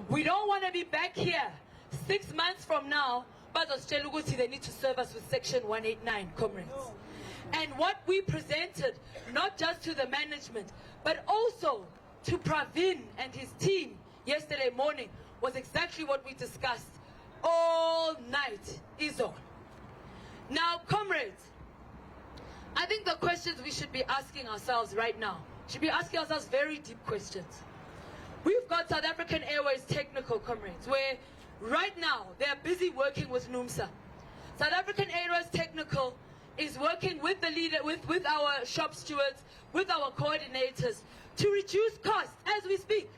We don't want to be back here 6 months from now, but they need to serve us with Section 189, comrades. And what we presented, not just to the management, but also to Pravin and his team yesterday morning, was exactly what we discussed all night, is on. Now, comrades, I think the questions we should be asking ourselves right now, should be asking ourselves very deep questions. We've got South African Airways Technical, comrades, where right now they are busy working with NUMSA. South African Airways Technical is working with the leader, with our shop stewards, with our coordinators to reduce costs as we speak.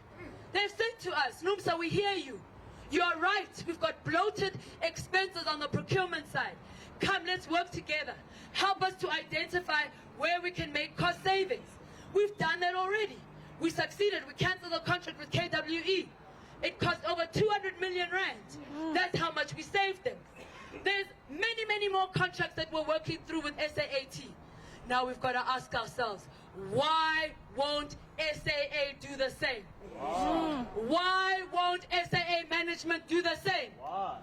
They've said to us, NUMSA, we hear you. You are right. We've got bloated expenses on the procurement side. Come, let's work together. Help us to identify where we can make cost savings. We've done that already. We succeeded. We canceled the contract with KWE. It cost over 200 million rand. That's how much we saved them. There's many, many more contracts that we're working through with SAAT. Now we've got to ask ourselves, why won't SAA do the same? Why won't SAA management do the same? Why?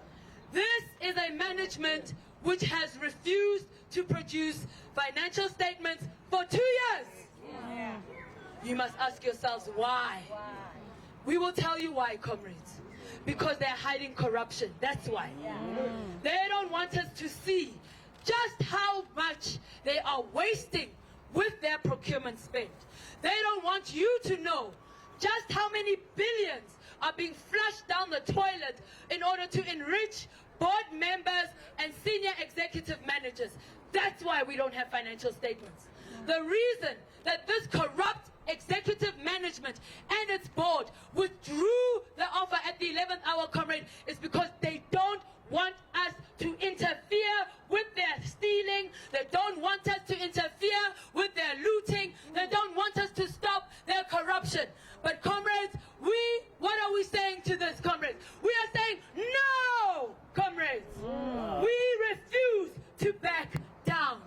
This is a management which has refused to produce financial statements for 2 years. You must ask yourselves why. We will tell you why, comrades. Because they're hiding corruption. That's why. They don't want us to see just how much they are wasting with their procurement spend. They don't want you to know just how many billions are being flushed down the toilet in order to enrich board members and senior executive managers. That's why we don't have financial statements. The reason that this corrupt executive management and its board withdrew the offer at the 11th hour, comrade, is because they don't want us to interfere with their stealing. They don't want us to interfere with their looting. They don't want us to stop their corruption. But comrades, what are we saying to this, comrades? We are saying no, comrades. We refuse to back down.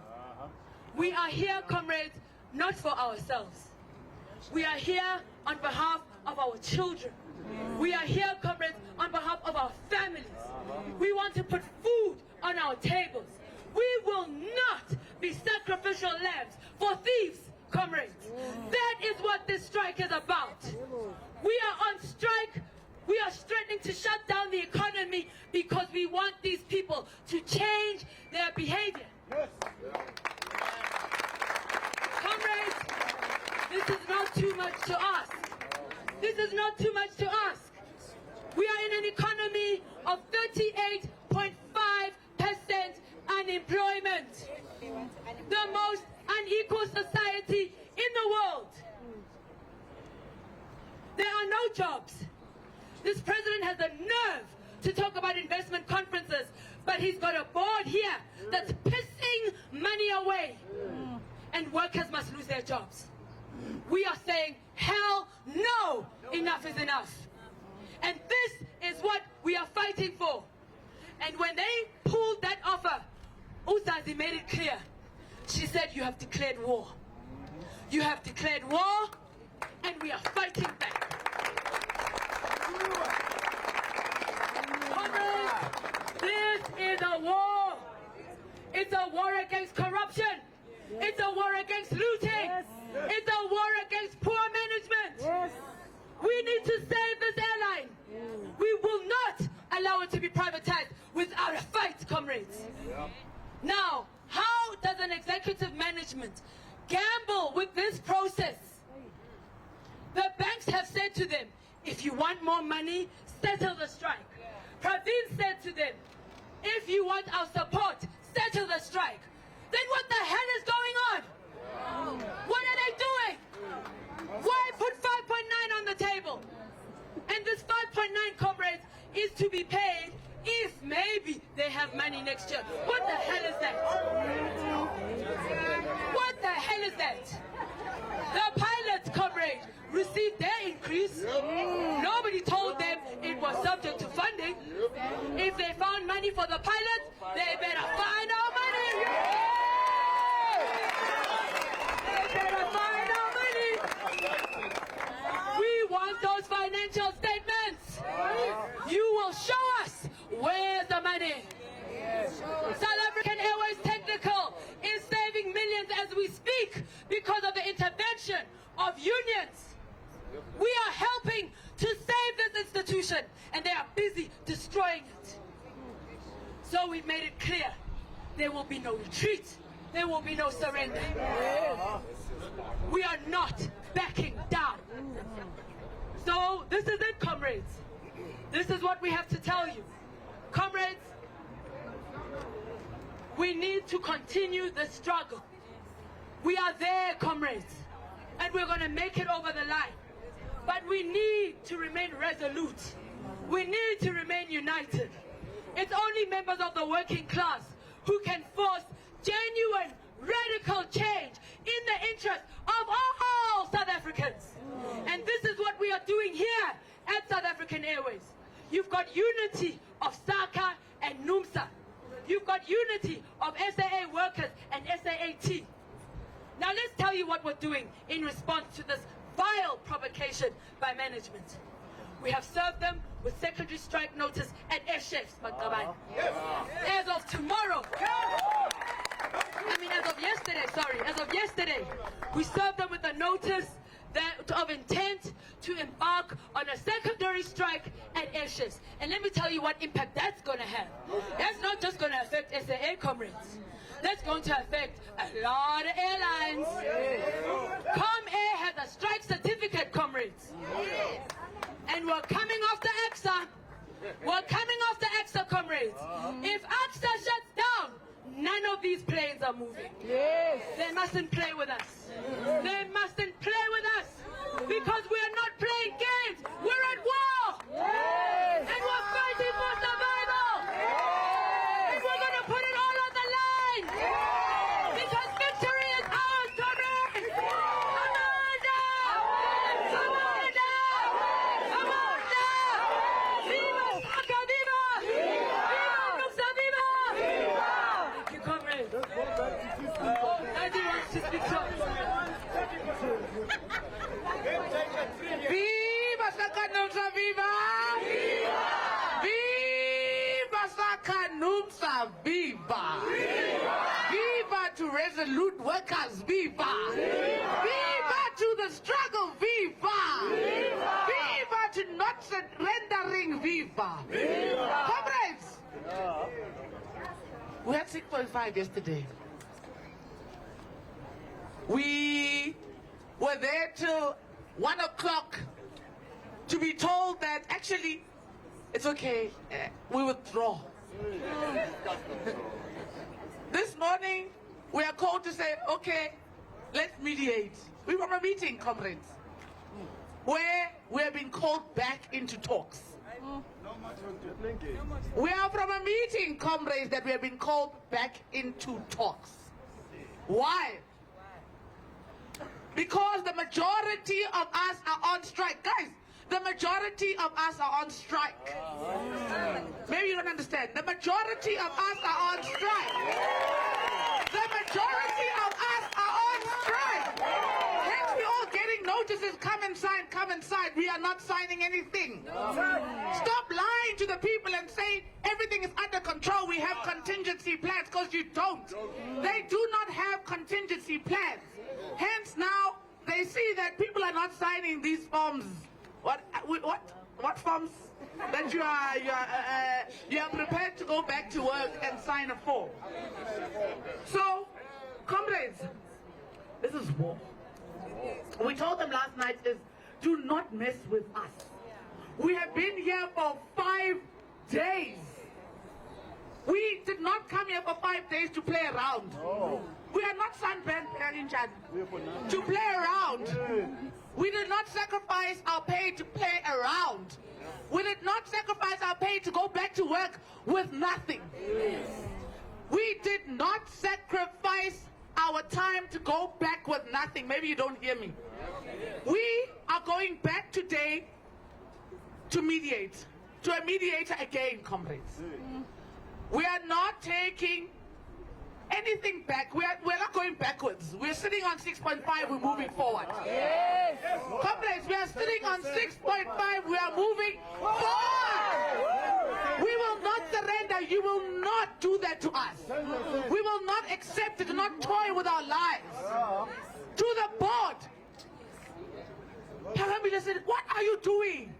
We are here, comrades, not for ourselves. We are here on behalf of our children. We are here, comrades, on behalf of our families. We want to put food on our tables. We will not be sacrificial lambs for thieves, comrades. That is what this strike is about. We are on strike. We are threatening to shut down the economy because we want these people to change their behavior. Comrades, this is not too much to ask. This is not too much to ask. We are in an economy of 38.5% unemployment. The most unequal society in the world. There are no jobs. This president has the nerve to talk about investment conferences, but he's got a board here that's pissing money away. And workers must lose their jobs. We are saying, hell no, enough is enough. And this is what we are fighting for. And when they pulled that offer, Usazi made it clear. She said, you have declared war. You have declared war, and we are fighting back. Comrades, this is a war. It's a war against corruption. It's a war against looting. It's a war against poor management. We need to save this airline. We will not allow it to be privatized without a fight, comrades. Now, how does an executive management gamble with this process? The banks have said to them, if you want more money, settle the strike. Pravin said to them, if you want our support, settle the strike. Then what the hell is going on? What are they doing? Why put 5.9 on the table? And this 5.9, comrades, is to be paid if maybe they have money next year. What the hell is that? What the hell is that? The pilots, comrades, received their increase. Nobody told them it was subject to funding. If they found money for the pilots, they better find our money. They better find our money. We want those financial statements. Constitution and they are busy destroying it. So we made it clear, there will be no retreat, there will be no surrender. We are not backing down. So this is it, comrades. This is what we have to tell you. Comrades, we need to continue the struggle. We are there, comrades, and we're going to make it over the line. But we need to remain resolute. We need to remain united. It's only members of the working class who can force genuine, radical change in the interest of all South Africans. And this is what we are doing here at South African Airways. You've got unity of SACCA and NUMSA. You've got unity of SAA workers and SAAT. Now let's tell you what we're doing in response to this vile provocation by management. We have served them with secondary strike notice at air chefs, as of tomorrow. As of yesterday, we served them with a notice of intent to embark on a secondary strike at air chefs. And let me tell you what impact that's going to have. That's not just going to affect SAA comrades. That's going to affect a lot of airlines. ComAir has a strike certificate, comrades. And we're coming after AXA. We're coming after AXA, comrades. If AXA shuts down, none of these planes are moving. They mustn't play with us. They mustn't play with us. Because we are not playing games. We're at war. And we're fighting for survival. And we're going to put it all on the line. Because victory is ours, comrades. Come on now. Come on now. Come on now. Viva SACCA, viva. Viva NUMSA, viva. Thank you, comrades. Nobody wants to speak to us. Viva SACCA NUMSA, viva! Viva! Viva SACCA NUMSA, viva! Viva! Viva to resolute workers, viva! Viva! Viva to the struggle, viva! Viva! Viva to not surrendering, viva! Viva! Comrades! We had 6.5 yesterday. We were there till 1 o'clock to be told that actually it's okay, we withdraw. This morning we are called to say, okay, let's mediate. We were from a meeting, comrades, where we have been called back into talks. We are from a meeting, comrades, that we have been called back into talks. Why? Because the majority of us are on strike. Guys, the majority of us are on strike. Maybe you don't understand. The majority of us are on strike. The majority of us are on strike. Hence we're all getting notices, come inside. We are not signing anything. Stop lying to the people and say everything is under control. We have contingency plans, because you don't. They do not have contingency plans. Hence now they see that people are not signing these forms. What forms? That you are prepared to go back to work and sign a form. So, comrades, this is war. We told them last night is, do not mess with us. We have been here for 5 days. We did not come here for 5 days to play around. We are not sunburned to play around. We did not sacrifice our pay to play around. We did not sacrifice our pay to go back to work with nothing. We did not sacrifice our time to go back with nothing. Maybe you don't hear me. We are going back today to mediate, to a mediator again, comrades. We are not taking anything back. We're not going backwards. We're sitting on 6.5, we're moving forward. Yes. Comrades, we are sitting on 6.5, we are moving forward. We will not surrender. You will not do that to us. We will not accept it, do not toy with our lives. To the board. Paramila said, what are you doing?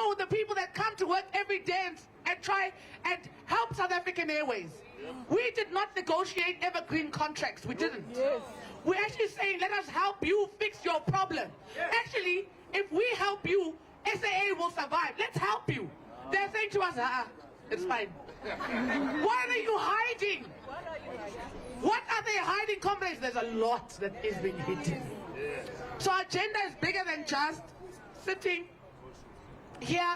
know the people that come to work every day and try and help South African Airways. We did not negotiate evergreen contracts. We didn't. We're actually saying, let us help you fix your problem. Actually, if we help you, SAA will survive. Let's help you. They're saying to us, it's fine. What are you hiding? What are they hiding, comrades? There's a lot that is being hidden. So our agenda is bigger than just sitting here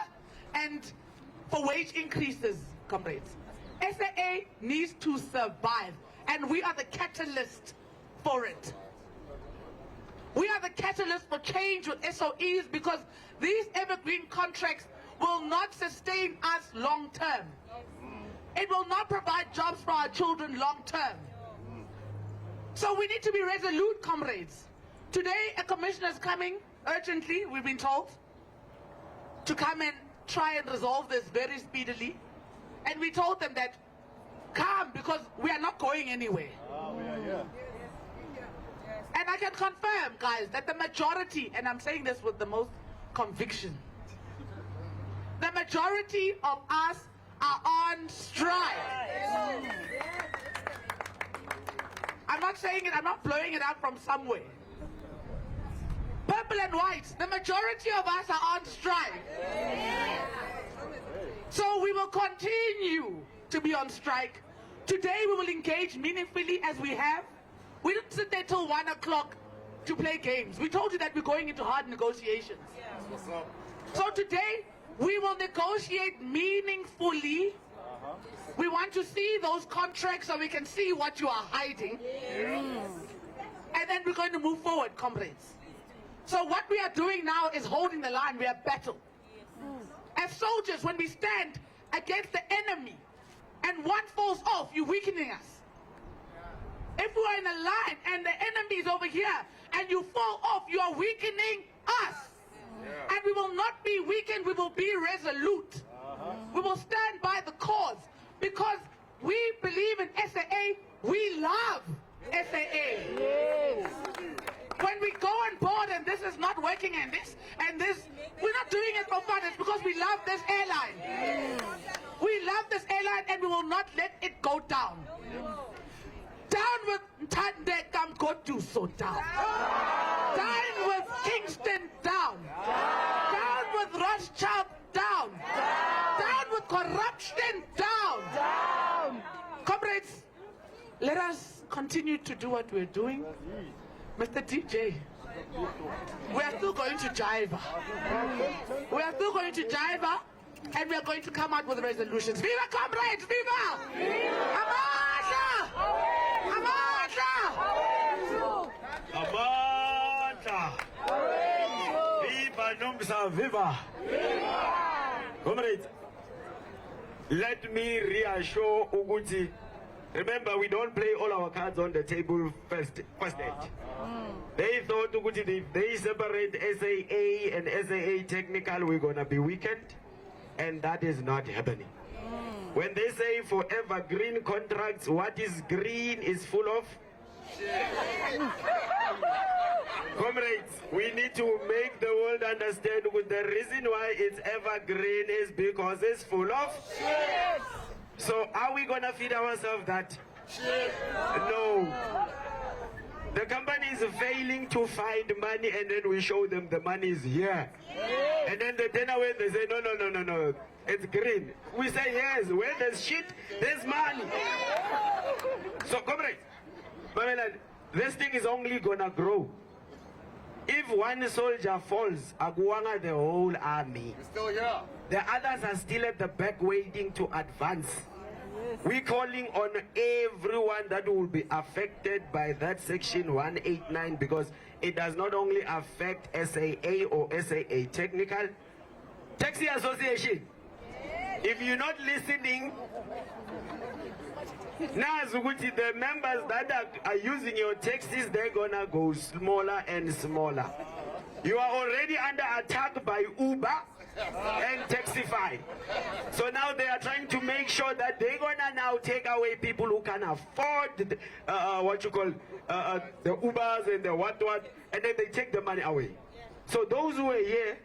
and for wage increases, comrades. SAA needs to survive, and we are the catalyst for it. We are the catalyst for change with SOEs, because these evergreen contracts will not sustain us long term. It will not provide jobs for our children long term. So we need to be resolute, comrades. Today, a commissioner is coming urgently, we've been told, to come and try and resolve this very speedily. And we told them that, come, because we are not going anywhere. And I can confirm, guys, that the majority, and I'm saying this with the most conviction, the majority of us are on strike. I'm not saying it, I'm not blowing it out from somewhere. Purple and white, the majority of us are on strike. So we will continue to be on strike. Today we will engage meaningfully as we have. We didn't sit there till 1 o'clock to play games. We told you that we're going into hard negotiations. So today we will negotiate meaningfully. We want to see those contracts so we can see what you are hiding. And then we're going to move forward, comrades. So what we are doing now is holding the line. We are battle. As soldiers, when we stand against the enemy and one falls off, you're weakening us. If we are in a line and the enemy is over here and you fall off, you are weakening us. And we will not be weakened, we will be resolute. We will stand by the cause, because we believe in SAA, we love SAA. When we go on board and this is not working and this, we're not doing it for fun, it's because we love this airline. We love this airline and we will not let it go down. Down with Tande Kamkotu, so down. Down with Kingston, down. Down with Rothschild, down. Down with corruption, down. Comrades, let us continue to do what we're doing. Mr. DJ, we are still going to jive. We are still going to jive, and we are going to come out with resolutions. Viva, comrades! Viva! Amandla! Amandla! Amandla! Viva NUMSA, viva! Comrades, let me reassure Uguti. Remember, we don't play all our cards on the table first stage. They thought if they separate SAA and SAA technical, we're gonna be weakened, and that is not happening. When they say forever green contracts, what is green is full of comrades, we need to make the world understand the reason why it's evergreen is because it's full of shit. So are we gonna feed ourselves that? Shit. No. The company is failing to find money, and then we show them the money is here. And then they turn away, they say, no, it's green. We say, yes, where there's shit, there's money. So, comrades, this thing is only gonna grow. If one soldier falls, aguanga the whole army. We're still here. The others are still at the back waiting to advance. We're calling on everyone that will be affected by that section 189, because it does not only affect SAA or SAA Technical. Taxi Association, if you're not listening, now Zuguti, the members that are using your taxis, they're gonna go smaller and smaller. You are already under attack by Uber and Taxify. So now they are trying to make sure that they're gonna now take away people who can afford the Ubers and the what, and then they take the money away. So those who were here,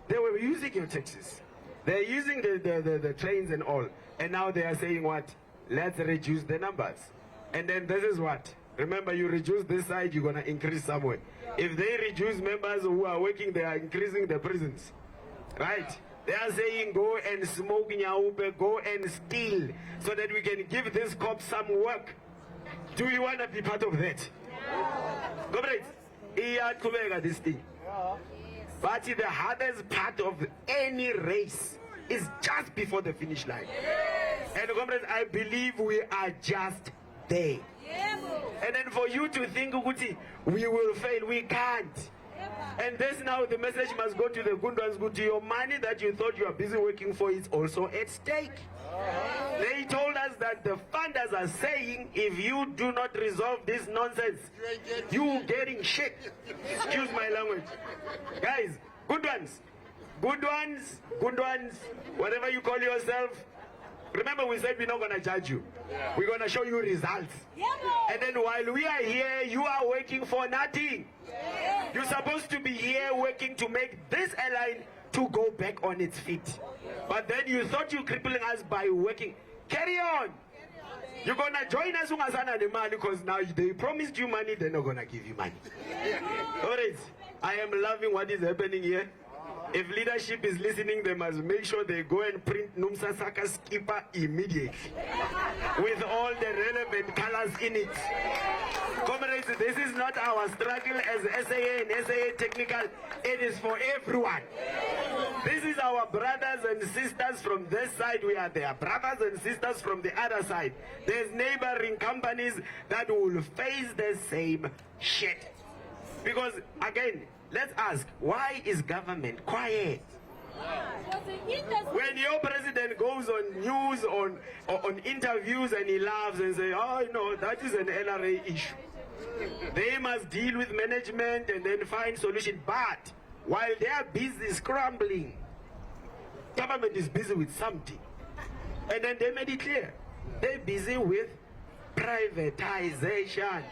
they were using your taxis. They're using the trains and all. And now they are saying what? Let's reduce the numbers. And then this is what? Remember, you reduce this side, you're going to increase somewhere. If they reduce members who are working, they are increasing the prisons. Right? They are saying go and smoke nyaupe, go and steal, so that we can give this cop some work. Do you want to be part of that? Comrades, this thing. But the hardest part of any race is just before the finish line. And comrades, I believe we are just there. And then for you to think, Uguti, we will fail, we can't. And this now, the message must go to the Gundwans, go to your money that you thought you are busy working for is also at stake. They told us that the funders are saying, if you do not resolve this nonsense, you getting shit. Excuse my language. Guys, good ones, whatever you call yourself. Remember, we said we're not going to judge you. We're going to show you results. And then while we are here, you are working for nothing. You're supposed to be here working to make this airline to go back on its feet. But then you thought you're crippling us by working. Carry on. You're going to join us because now they promised you money, they're not going to give you money. All right. I am loving what is happening here. If leadership is listening, they must make sure they go and print NUMSA SACCA skipper immediately with all the relevant colors in it. Comrades, this is not our struggle as SAA and SAA technical. It is for everyone. This is our brothers and sisters from this side. We are their brothers and sisters from the other side. There's neighboring companies that will face the same shit. Because, again, let's ask, why is government quiet? When your president goes on news, on interviews, and he laughs and says, oh, no, that is an NRA issue. They must deal with management and then find solution. But while they are busy scrambling, government is busy with something. And then they made it clear. They're busy with privatization.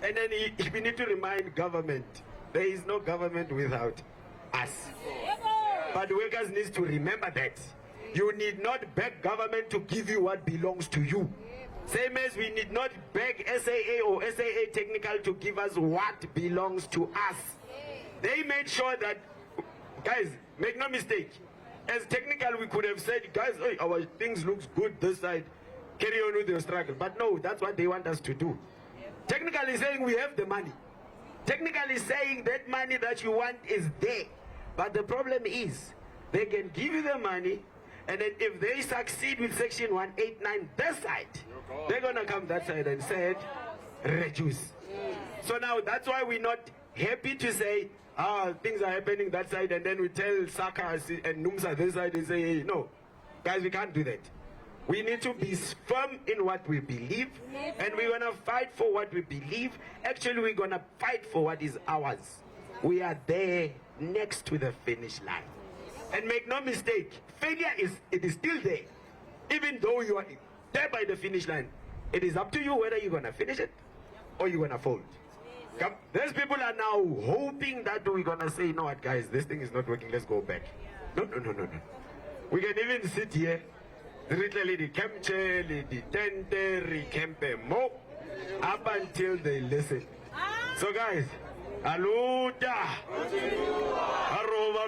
And then we need to remind government, there is no government without us. But workers need to remember that. You need not beg government to give you what belongs to you. Same as we need not beg SAA or SAA Technical to give us what belongs to us. They made sure that, guys, make no mistake. As technical, we could have said, guys, hey, our things looks good this side. Carry on with your struggle. But no, that's what they want us to do. Technically saying we have the money. Technically saying that money that you want is there. But the problem is, they can give you the money, and then if they succeed with Section 189 this side, they're going to come that side and say, reduce. So now that's why we're not happy to say, things are happening that side, and then we tell SACCA and NUMSA this side and say, hey, no, guys, we can't do that. We need to be firm in what we believe, and we're going to fight for what we believe. Actually, we're going to fight for what is ours. We are there next to the finish line. And make no mistake, failure is still there. Even though you are there by the finish line, it is up to you whether you're going to finish it or you're going to fold. These people are now hoping that we're going to say, you know what, guys, this thing is not working, let's go back. No. We can even sit here, literally the camche, the tente, campe mo, up until they listen. So guys, aluta, aroba,